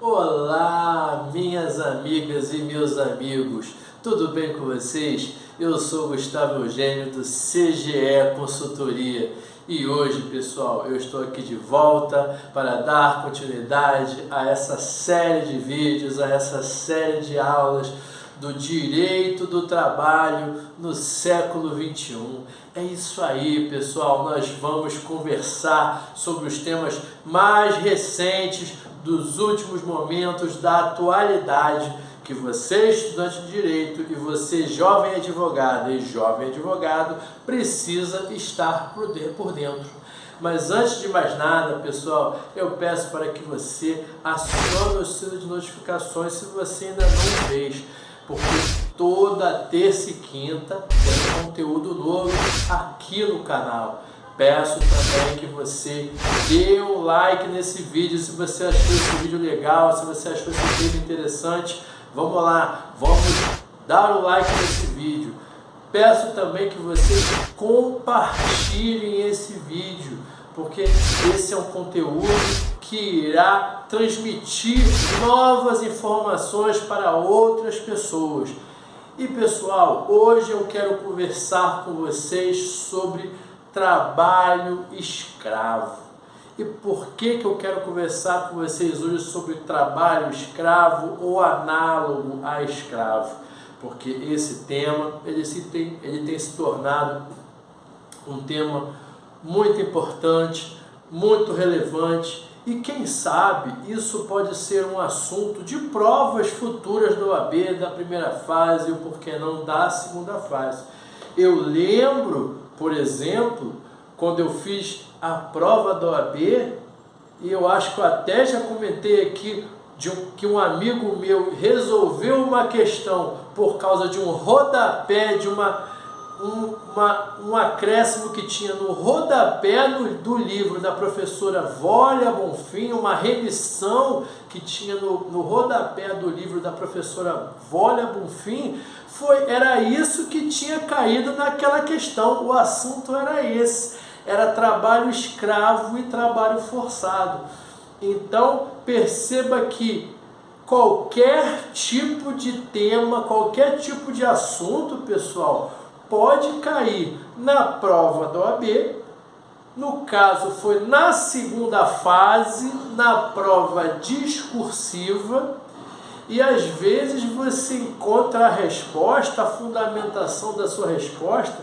Olá, minhas amigas e meus amigos, tudo bem com vocês? Eu sou Gustavo Eugênio do CGE Consultoria e hoje, pessoal, eu estou aqui de volta para dar continuidade a essa série de vídeos, a essa série de aulas do direito do trabalho no século XXI. É isso aí, pessoal, nós vamos conversar sobre os temas mais recentes dos últimos momentos da atualidade que você, estudante de direito, e você, jovem advogado e jovem advogado, precisa estar por dentro. Mas antes de mais nada, pessoal, eu peço para que você acione o sino de notificações se você ainda não fez, porque toda terça e quinta tem conteúdo novo aqui no canal. Peço também que você dê um like nesse vídeo se você achou esse vídeo legal, se você achou esse vídeo interessante. Vamos lá, vamos dar o like nesse vídeo. Peço também que vocês compartilhem esse vídeo, porque esse é um conteúdo que irá transmitir novas informações para outras pessoas. E pessoal, hoje eu quero conversar com vocês sobre trabalho escravo. E por que eu quero conversar com vocês hoje sobre trabalho escravo ou análogo a escravo? Porque esse tema ele tem se tornado um tema muito importante, muito relevante, e quem sabe isso pode ser um assunto de provas futuras do OAB da primeira fase ou, por que não, da segunda fase. Eu lembro, por exemplo, quando eu fiz a prova da OAB, e eu acho que eu até já comentei aqui que um amigo meu resolveu uma questão por causa de um rodapé, de um acréscimo que tinha no rodapé do livro da professora Vólia Bonfim, uma remissão que tinha no rodapé do livro da professora Vólia Bonfim. Era isso que tinha caído naquela questão, o assunto era esse, era trabalho escravo e trabalho forçado. Então perceba que qualquer tipo de tema, qualquer tipo de assunto, pessoal, pode cair na prova da OAB. No caso foi na segunda fase, na prova discursiva, e às vezes você encontra a resposta, a fundamentação da sua resposta,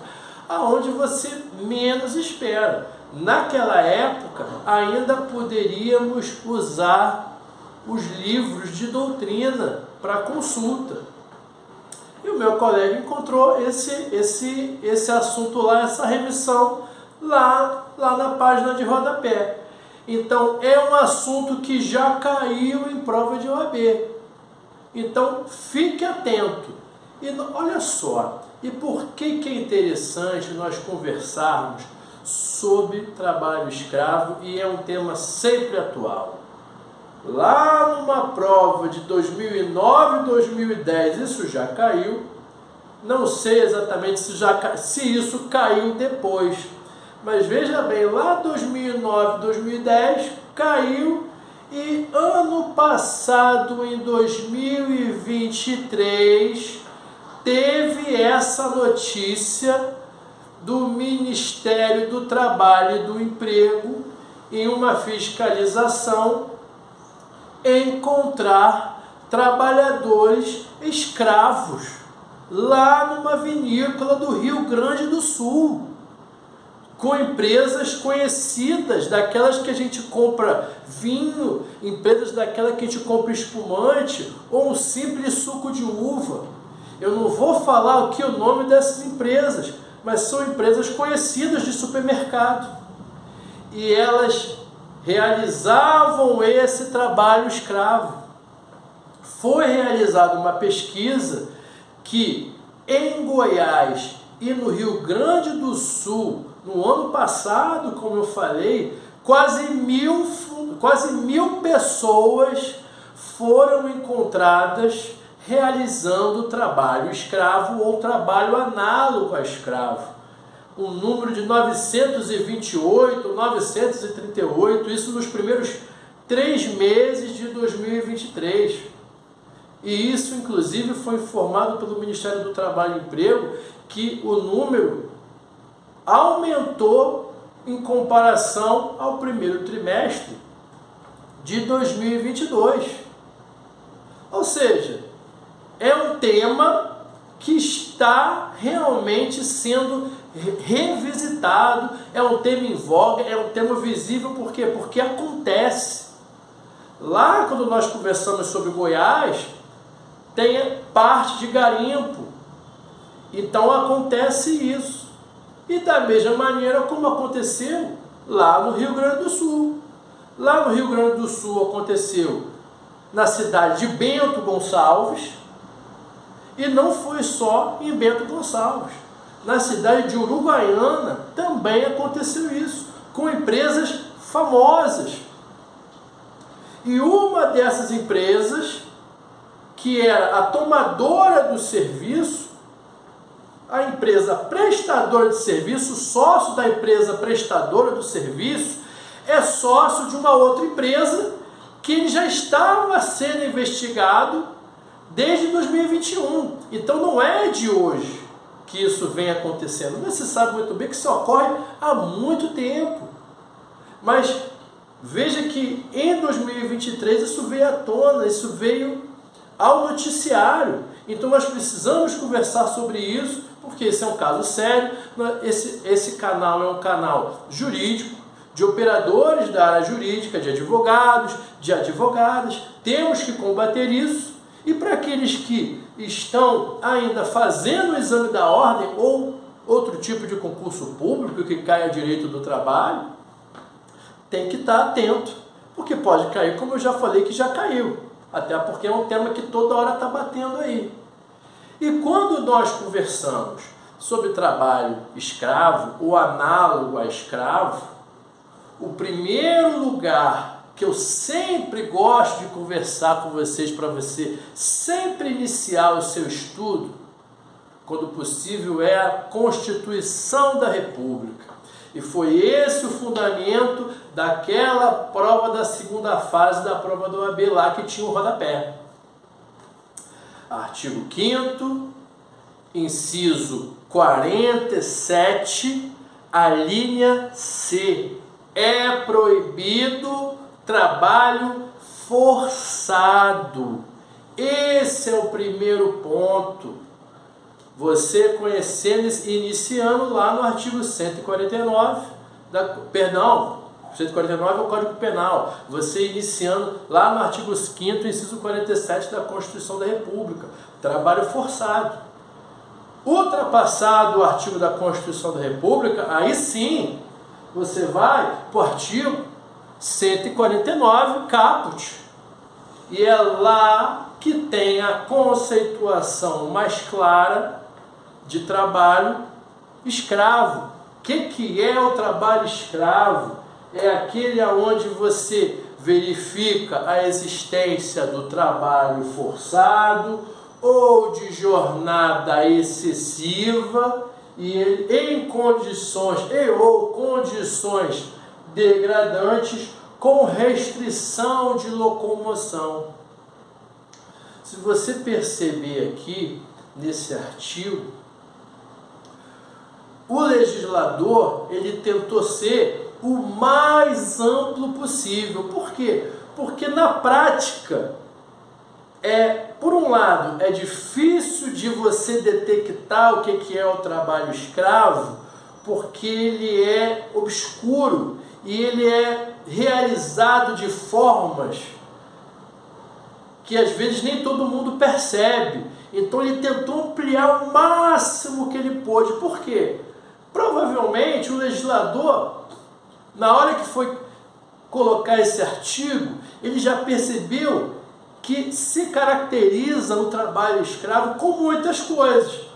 aonde você menos espera. Naquela época, ainda poderíamos usar os livros de doutrina para consulta. E o meu colega encontrou esse assunto lá, essa remissão, lá na página de rodapé. Então, é um assunto que já caiu em prova de OAB. Então, fique atento. E olha só, e por que é interessante nós conversarmos sobre trabalho escravo, e é um tema sempre atual? Lá numa prova de 2009 e 2010, isso já caiu. Não sei exatamente se isso caiu depois, mas veja bem, lá 2009 e 2010 caiu. E ano passado, em 2023, teve essa notícia do Ministério do Trabalho e do Emprego, em uma fiscalização, encontrar trabalhadores escravos lá numa vinícola do Rio Grande do Sul, com empresas conhecidas, daquelas que a gente compra vinho, empresas daquelas que a gente compra espumante ou um simples suco de uva. Eu não vou falar aqui o nome dessas empresas, mas são empresas conhecidas de supermercado. E elas realizavam esse trabalho escravo. Foi realizada uma pesquisa que em Goiás e no Rio Grande do Sul, no ano passado, como eu falei, quase mil pessoas foram encontradas realizando trabalho escravo ou trabalho análogo a escravo. Um número de 928, 938, isso nos primeiros 3 meses de 2023. 2023. E isso, inclusive, foi informado pelo Ministério do Trabalho e Emprego, que o número aumentou em comparação ao primeiro trimestre de 2022. Ou seja, é um tema que está realmente sendo revisitado, é um tema em voga, é um tema visível, por quê? Porque acontece. Lá, quando nós conversamos sobre Goiás, tem parte de garimpo, então acontece isso. E da mesma maneira como aconteceu lá no Rio Grande do Sul. Lá no Rio Grande do Sul aconteceu na cidade de Bento Gonçalves, e não foi só em Bento Gonçalves. Na cidade de Uruguaiana também aconteceu isso, com empresas famosas. E uma dessas empresas, que era a tomadora do serviço, a empresa prestadora de serviço, sócio da empresa prestadora do serviço, é sócio de uma outra empresa que ele já estava sendo investigado desde 2021. Então não é de hoje que isso vem acontecendo. Você sabe muito bem que isso ocorre há muito tempo. Mas veja que em 2023 isso veio à tona, isso veio ao noticiário. Então nós precisamos conversar sobre isso, porque esse é um caso sério. Esse canal é um canal jurídico, de operadores da área jurídica, de advogados, de advogadas. Temos que combater isso. E para aqueles que estão ainda fazendo o exame da ordem ou outro tipo de concurso público que caia direito do trabalho, tem que estar atento, porque pode cair, como eu já falei, que já caiu. Até porque é um tema que toda hora está batendo aí. E quando nós conversamos sobre trabalho escravo ou análogo a escravo, o primeiro lugar que eu sempre gosto de conversar com vocês, para você sempre iniciar o seu estudo, quando possível, é a Constituição da República. E foi esse o fundamento daquela prova da segunda fase da prova do OAB lá, que tinha o rodapé. Artigo 5º, inciso 47, a linha C. É proibido trabalho forçado. Esse é o primeiro ponto. Você conhecendo, iniciando lá no artigo 149, 149 é o Código Penal. Você iniciando lá no artigo 5º, inciso 47 da Constituição da República. Trabalho forçado. Ultrapassado o artigo da Constituição da República, aí sim, você vai para o artigo 149, caput. E é lá que tem a conceituação mais clara de trabalho escravo. O que é o trabalho escravo? É aquele onde você verifica a existência do trabalho forçado ou de jornada excessiva e em condições ou condições degradantes com restrição de locomoção. Se você perceber aqui nesse artigo, o legislador ele tentou ser o mais amplo possível. Por quê? Porque na prática, por um lado, é difícil de você detectar o que é o trabalho escravo, porque ele é obscuro e ele é realizado de formas que às vezes nem todo mundo percebe. Então ele tentou ampliar o máximo que ele pôde. Por quê? Provavelmente o legislador, na hora que foi colocar esse artigo, ele já percebeu que se caracteriza o trabalho escravo com muitas coisas.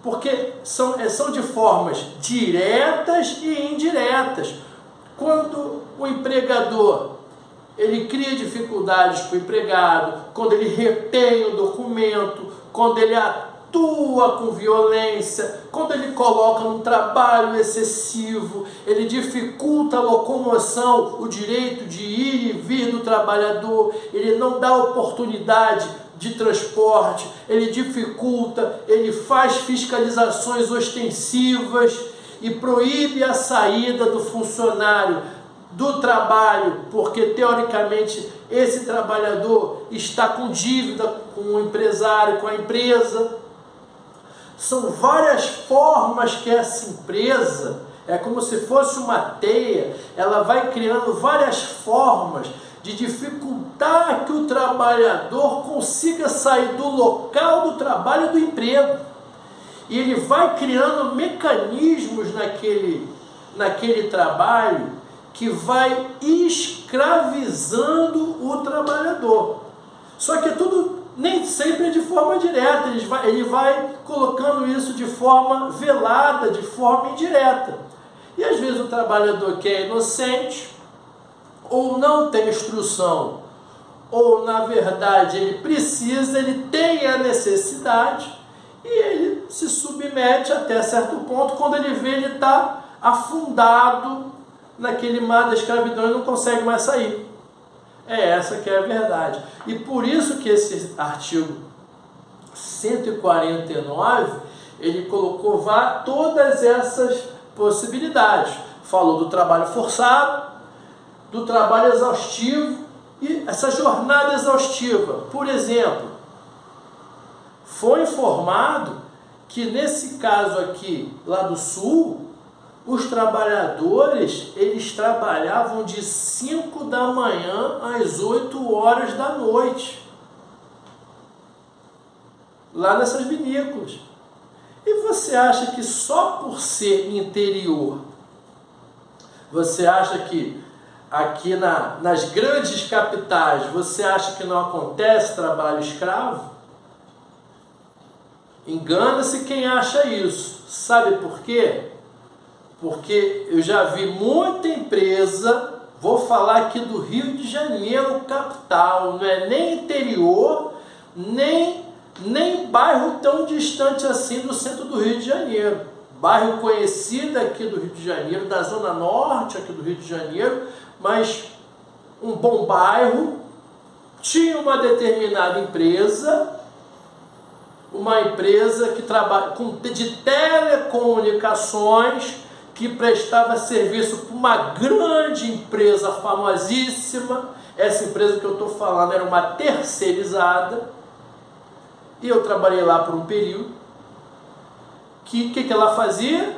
Porque são de formas diretas e indiretas. Quando o empregador ele cria dificuldades para o empregado, quando ele retém o documento, quando ele atua com violência, quando ele coloca um trabalho excessivo, ele dificulta a locomoção, o direito de ir e vir do trabalhador, ele não dá oportunidade de transporte, ele dificulta, ele faz fiscalizações ostensivas e proíbe a saída do funcionário do trabalho, porque teoricamente esse trabalhador está com dívida com o empresário, com a empresa. São várias formas que essa empresa, é como se fosse uma teia, ela vai criando várias formas de dificultar que o trabalhador consiga sair do local do trabalho do emprego. E ele vai criando mecanismos naquele trabalho que vai escravizando o trabalhador. Só que tudo nem sempre é de forma direta, ele vai colocando isso de forma velada, de forma indireta. E às vezes o trabalhador que é inocente, ou não tem instrução, ou na verdade ele tem a necessidade, e ele se submete até certo ponto, quando ele vê ele está afundado naquele mar da escravidão e não consegue mais sair. É essa que é a verdade. E por isso que esse artigo 149, ele colocou todas essas possibilidades. Falou do trabalho forçado, do trabalho exaustivo e essa jornada exaustiva. Por exemplo, foi informado que nesse caso aqui, lá do Sul, os trabalhadores, eles trabalhavam de 5 da manhã às 8 horas da noite, lá nessas vinícolas. E você acha que só por ser interior, você acha que aqui nas grandes capitais, você acha que não acontece trabalho escravo? Engana-se quem acha isso. Sabe por quê? Porque eu já vi muita empresa, vou falar aqui do Rio de Janeiro, capital, não é nem interior, nem bairro tão distante assim do centro do Rio de Janeiro. Bairro conhecido aqui do Rio de Janeiro, da zona norte aqui do Rio de Janeiro, mas um bom bairro, tinha uma determinada empresa, uma empresa que trabalha de telecomunicações, que prestava serviço para uma grande empresa famosíssima. Essa empresa que eu estou falando era uma terceirizada, e eu trabalhei lá por um período. Que ela fazia?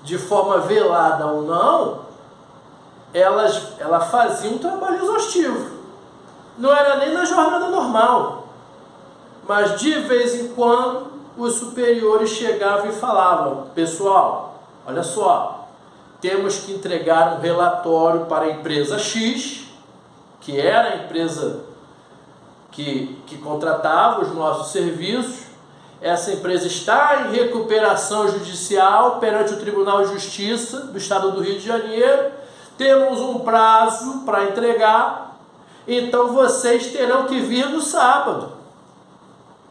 De forma velada ou não, ela fazia um trabalho exaustivo. Não era nem na jornada normal, mas de vez em quando os superiores chegavam e falavam: pessoal, olha só, temos que entregar um relatório para a empresa X, que era a empresa que contratava os nossos serviços. Essa empresa está em recuperação judicial perante o Tribunal de Justiça do Estado do Rio de Janeiro. Temos um prazo para entregar, então vocês terão que vir no sábado.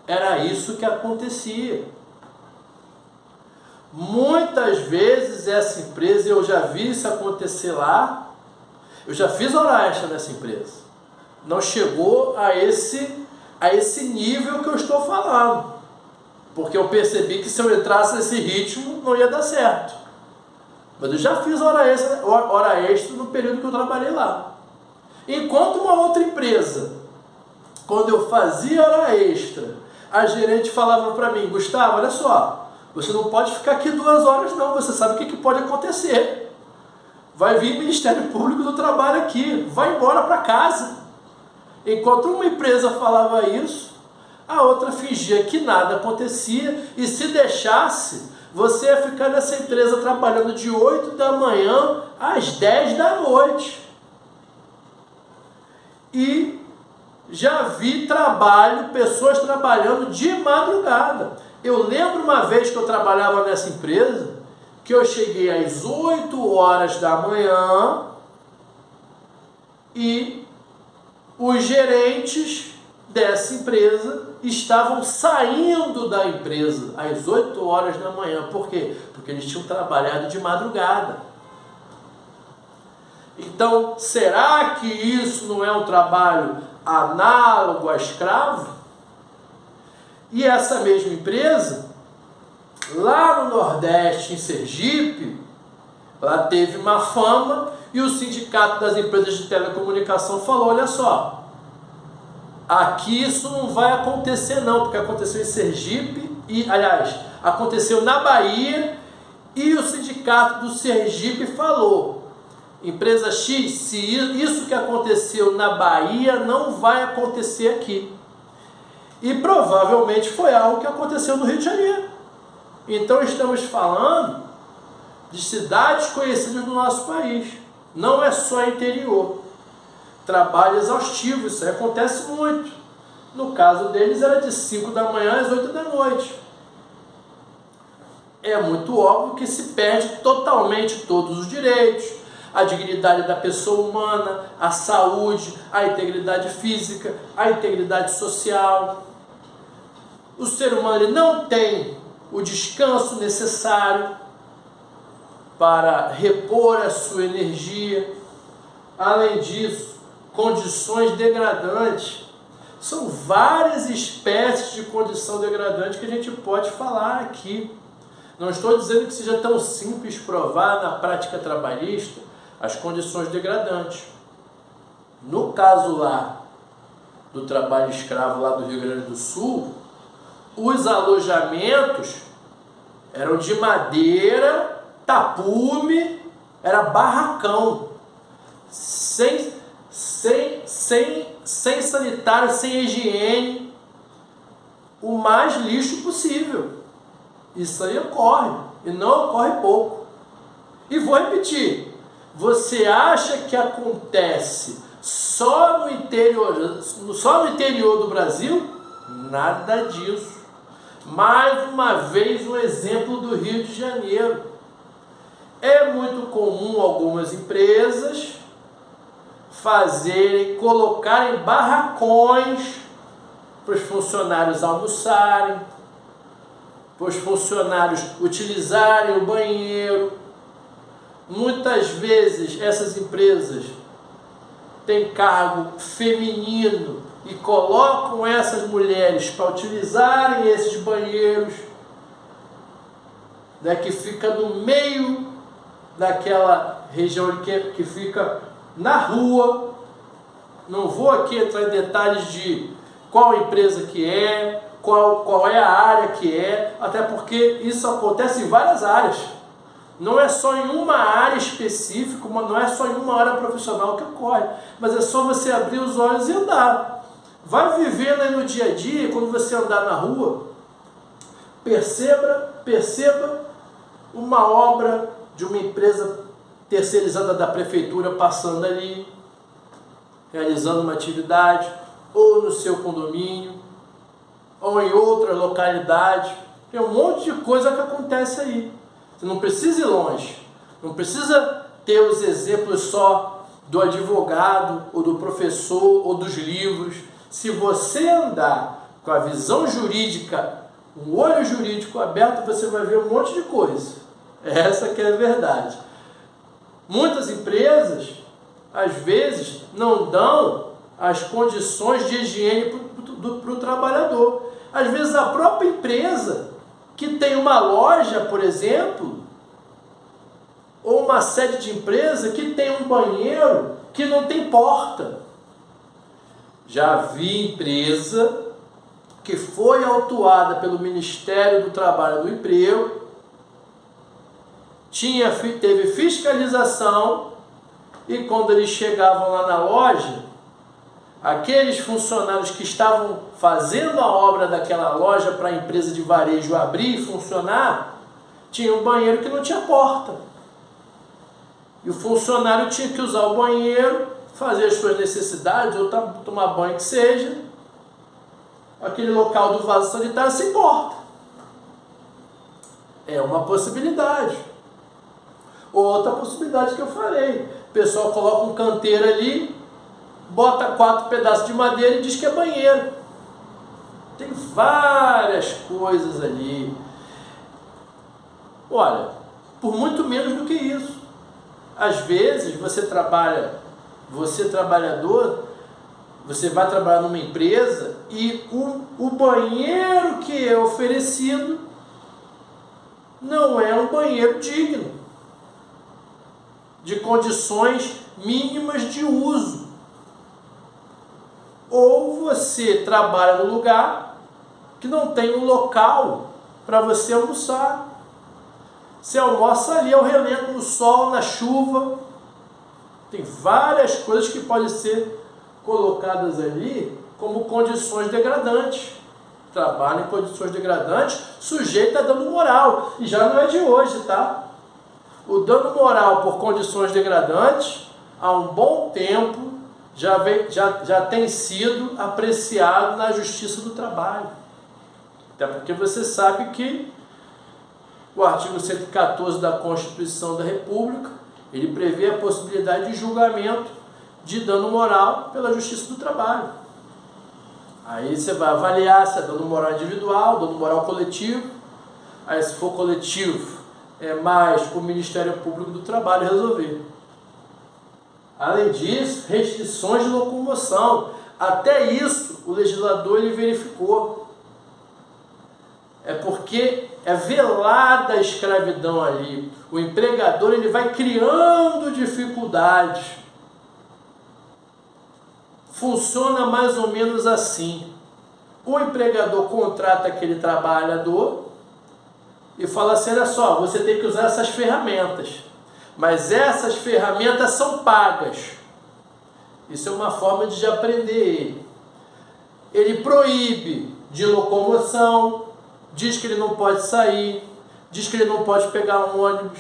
Era isso que acontecia. Muitas vezes essa empresa, eu já vi isso acontecer lá, eu já fiz hora extra nessa empresa. Não chegou a esse nível que eu estou falando, porque eu percebi que se eu entrasse nesse ritmo não ia dar certo. Mas eu já fiz hora extra no período que eu trabalhei lá. Enquanto uma outra empresa, quando eu fazia hora extra, a gerente falava para mim: Gustavo, olha só, você não pode ficar aqui 2 horas não, você sabe o que pode acontecer. Vai vir o Ministério Público do Trabalho aqui, vai embora para casa. Enquanto uma empresa falava isso, a outra fingia que nada acontecia, e se deixasse, você ia ficar nessa empresa trabalhando de 8 da manhã às 10 da noite. E já vi pessoas trabalhando de madrugada. Eu lembro uma vez que eu trabalhava nessa empresa, que eu cheguei às 8 horas da manhã e os gerentes dessa empresa estavam saindo da empresa às 8 horas da manhã. Por quê? Porque eles tinham trabalhado de madrugada. Então, será que isso não é um trabalho análogo a escravo? E essa mesma empresa, lá no Nordeste, em Sergipe, lá teve uma fama e o Sindicato das Empresas de Telecomunicação falou, olha só, aqui isso não vai acontecer não, porque aconteceu em Sergipe, e, aliás, aconteceu na Bahia, e o Sindicato do Sergipe falou, empresa X, se isso que aconteceu na Bahia não vai acontecer aqui. E provavelmente foi algo que aconteceu no Rio de Janeiro. Então estamos falando de cidades conhecidas no nosso país. Não é só interior. Trabalho exaustivo, isso aí acontece muito. No caso deles era de 5 da manhã às 8 da noite. É muito óbvio que se perde totalmente todos os direitos, a dignidade da pessoa humana, a saúde, a integridade física, a integridade social. O ser humano ele não tem o descanso necessário para repor a sua energia. Além disso, condições degradantes. São várias espécies de condição degradante que a gente pode falar aqui. Não estou dizendo que seja tão simples provar na prática trabalhista as condições degradantes. No caso lá do trabalho escravo lá do Rio Grande do Sul, os alojamentos eram de madeira, tapume, era barracão, sem sanitário, sem higiene, o mais lixo possível. Isso aí ocorre, e não ocorre pouco. E vou repetir, você acha que acontece só no interior do Brasil? Nada disso. Mais uma vez um exemplo do Rio de Janeiro. É muito comum algumas empresas colocarem barracões para os funcionários almoçarem, para os funcionários utilizarem o banheiro. Muitas vezes essas empresas têm cargo feminino e colocam essas mulheres para utilizarem esses banheiros, né, que fica no meio daquela região que fica na rua. Não vou aqui entrar em detalhes de qual empresa que é, qual é a área que é, até porque isso acontece em várias áreas. Não é só em uma área específica, não é só em uma área profissional que ocorre, mas é só você abrir os olhos e andar. Vai vivendo aí no dia a dia, quando você andar na rua, perceba uma obra de uma empresa terceirizada da prefeitura passando ali, realizando uma atividade, ou no seu condomínio, ou em outra localidade. Tem um monte de coisa que acontece aí. Você não precisa ir longe, não precisa ter os exemplos só do advogado, ou do professor, ou dos livros. Se você andar com a visão jurídica, um olho jurídico aberto, você vai ver um monte de coisa. Essa que é a verdade. Muitas empresas, às vezes, não dão as condições de higiene para o trabalhador. Às vezes a própria empresa, que tem uma loja, por exemplo, ou uma sede de empresa que tem um banheiro que não tem porta. Já vi empresa que foi autuada pelo Ministério do Trabalho e do Emprego, teve fiscalização, e quando eles chegavam lá na loja, aqueles funcionários que estavam fazendo a obra daquela loja para a empresa de varejo abrir e funcionar, tinha um banheiro que não tinha porta. E o funcionário tinha que usar o banheiro, fazer as suas necessidades, ou tomar banho que seja, aquele local do vaso sanitário sem porta. É uma possibilidade. Outra possibilidade que eu falei, o pessoal coloca um canteiro ali, bota 4 pedaços de madeira e diz que é banheiro. Tem várias coisas ali. Olha, por muito menos do que isso. Às vezes você trabalhador, você vai trabalhar numa empresa e o banheiro que é oferecido não é um banheiro digno, de condições mínimas de uso. Ou você trabalha no lugar que não tem um local para você almoçar. Você almoça ali ao relento, no sol, na chuva. Tem várias coisas que podem ser colocadas ali como condições degradantes. Trabalho em condições degradantes, sujeito a dano moral. E já não é de hoje, tá? O dano moral por condições degradantes, há um bom tempo, já tem sido apreciado na Justiça do Trabalho. Até porque você sabe que o artigo 114 da Constituição da República, ele prevê a possibilidade de julgamento de dano moral pela Justiça do Trabalho. Aí você vai avaliar se é dano moral individual, dano moral coletivo. Aí se for coletivo, é mais para o Ministério Público do Trabalho resolver. Além disso, restrições de locomoção. Até isso o legislador ele verificou. É porque é velada a escravidão ali. O empregador ele vai criando dificuldades. Funciona mais ou menos assim. O empregador contrata aquele trabalhador e fala assim, olha só, você tem que usar essas ferramentas. Mas essas ferramentas são pagas. Isso é uma forma de aprender ele. Ele proíbe de locomoção, diz que ele não pode sair, diz que ele não pode pegar um ônibus.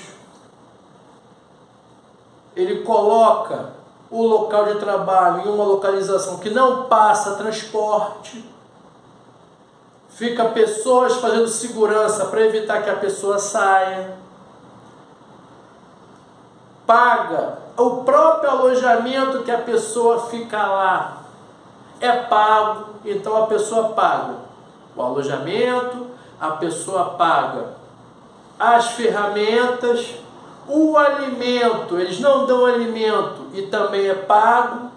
Ele coloca o local de trabalho em uma localização que não passa transporte. Fica pessoas fazendo segurança para evitar que a pessoa saia. Paga o próprio alojamento que a pessoa fica lá. É pago, então a pessoa paga o alojamento, a pessoa paga as ferramentas, o alimento, eles não dão alimento e também é pago.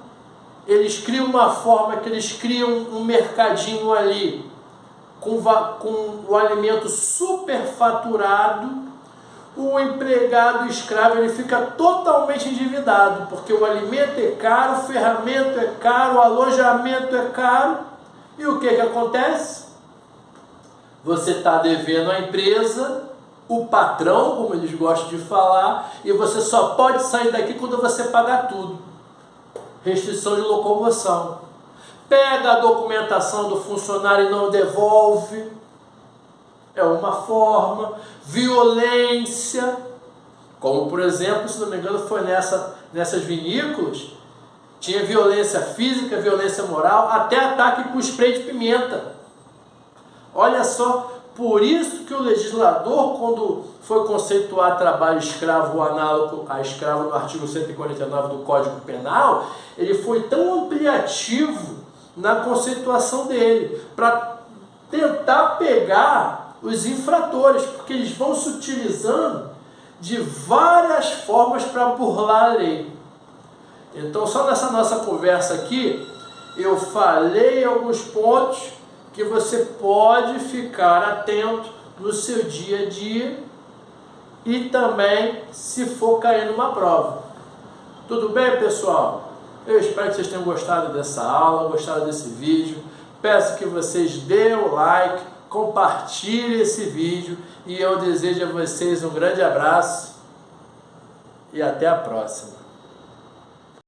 Eles criam uma forma que eles criam um mercadinho ali com o alimento superfaturado. O empregado escravo ele fica totalmente endividado, porque o alimento é caro, o ferramenta é caro, o alojamento é caro. E o que acontece? Você está devendo à empresa, o patrão, como eles gostam de falar, e você só pode sair daqui quando você pagar tudo. Restrição de locomoção. Pega a documentação do funcionário e não devolve. É uma forma. Violência, como por exemplo, se não me engano foi nessas vinícolas, tinha violência física, violência moral, até ataque com spray de pimenta. Olha só, por isso que o legislador, quando foi conceituar trabalho escravo ou análogo a escravo no artigo 149 do Código Penal, ele foi tão ampliativo na conceituação dele, para tentar pegar os infratores, porque eles vão se utilizando de várias formas para burlar a lei. Então, só nessa nossa conversa aqui, eu falei alguns pontos que você pode ficar atento no seu dia a dia e também se for cair numa prova. Tudo bem, pessoal? Eu espero que vocês tenham gostado dessa aula, gostado desse vídeo. Peço que vocês dêem o like, compartilhem esse vídeo e eu desejo a vocês um grande abraço e até a próxima.